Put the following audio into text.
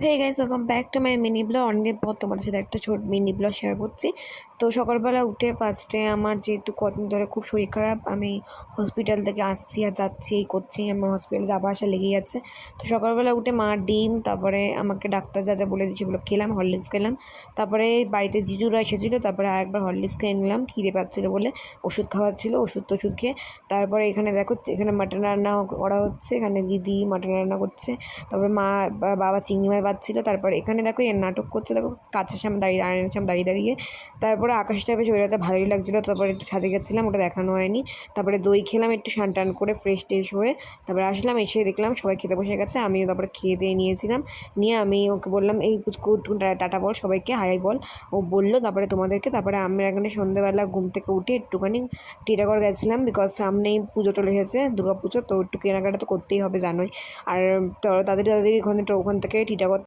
Hey guys, welcome back to my mini blog. অনেকদিন পর তোমাদের সাথে একটা ছোট মিনি ব্লগ শেয়ার করছি। তো সকালবেলা উঠে ফার্স্টে আমার যেহেতু কদিন ধরে খুব শরীর খারাপ, আমি হসপিটাল থেকে আসছি আর যাচ্ছি এই করছি, আমার হসপিটালে যাওয়া আসা লেগেই আছে। তো সকালবেলা উঠে মা ডিম, তারপরে আমাকে ডাক্তার যা যা বলে দিয়েছে সেগুলো খেলাম, হরলিক্স খেলাম। তারপরে বাড়িতে জিজুরা এসেছিলো, তারপরে আরেকবার হরলিক্স খেয়ে নিলাম, খিদে পাচ্ছিলো বলে। ওষুধ খাওয়াচ্ছিলো, ওষুধ খেয়ে তারপরে এখানে দেখো, এখানে মাটন রান্না করা হচ্ছে, এখানে দিদি মাটন রান্না করছে। তারপরে মা বাবা চিংড়ি মাছ বাজছিল। তারপরে এখানে দেখো এর নাটক করছে, দেখো কাছের সামনে দাঁড়িয়ে আয়নার সামনে দাঁড়িয়ে দাঁড়িয়ে। তারপরে আকাশটা বেশ ওইটাতে ভালোই লাগছিলো। তারপরে একটু ছাদে গেছিলাম, ওটা দেখানো হয়নি। তারপরে দই খেলাম একটু স্নান টান করে ফ্রেশ ট্রেশ হয়ে। তারপরে আসলাম, এসে দেখলাম সবাই খেতে বসে গেছে, আমিও তারপরে খেয়ে দিয়ে নিয়েছিলাম। নিয়ে আমি ওকে বললাম, এই পুচকু টাটা বল সবাইকে, হাই বল। ও বললো তারপরে তোমাদেরকে। তারপরে আমি এখানে সন্ধ্যেবেলা ঘুম থেকে উঠে একটুখানি টিটাগড় গেছিলাম, বিকজ সামনেই পুজো চলে এসেছে, দুর্গা পুজো, তো একটু কেনাকাটা তো করতেই হবে জানোই। আর তাদের ওখান থেকে টিটাগড়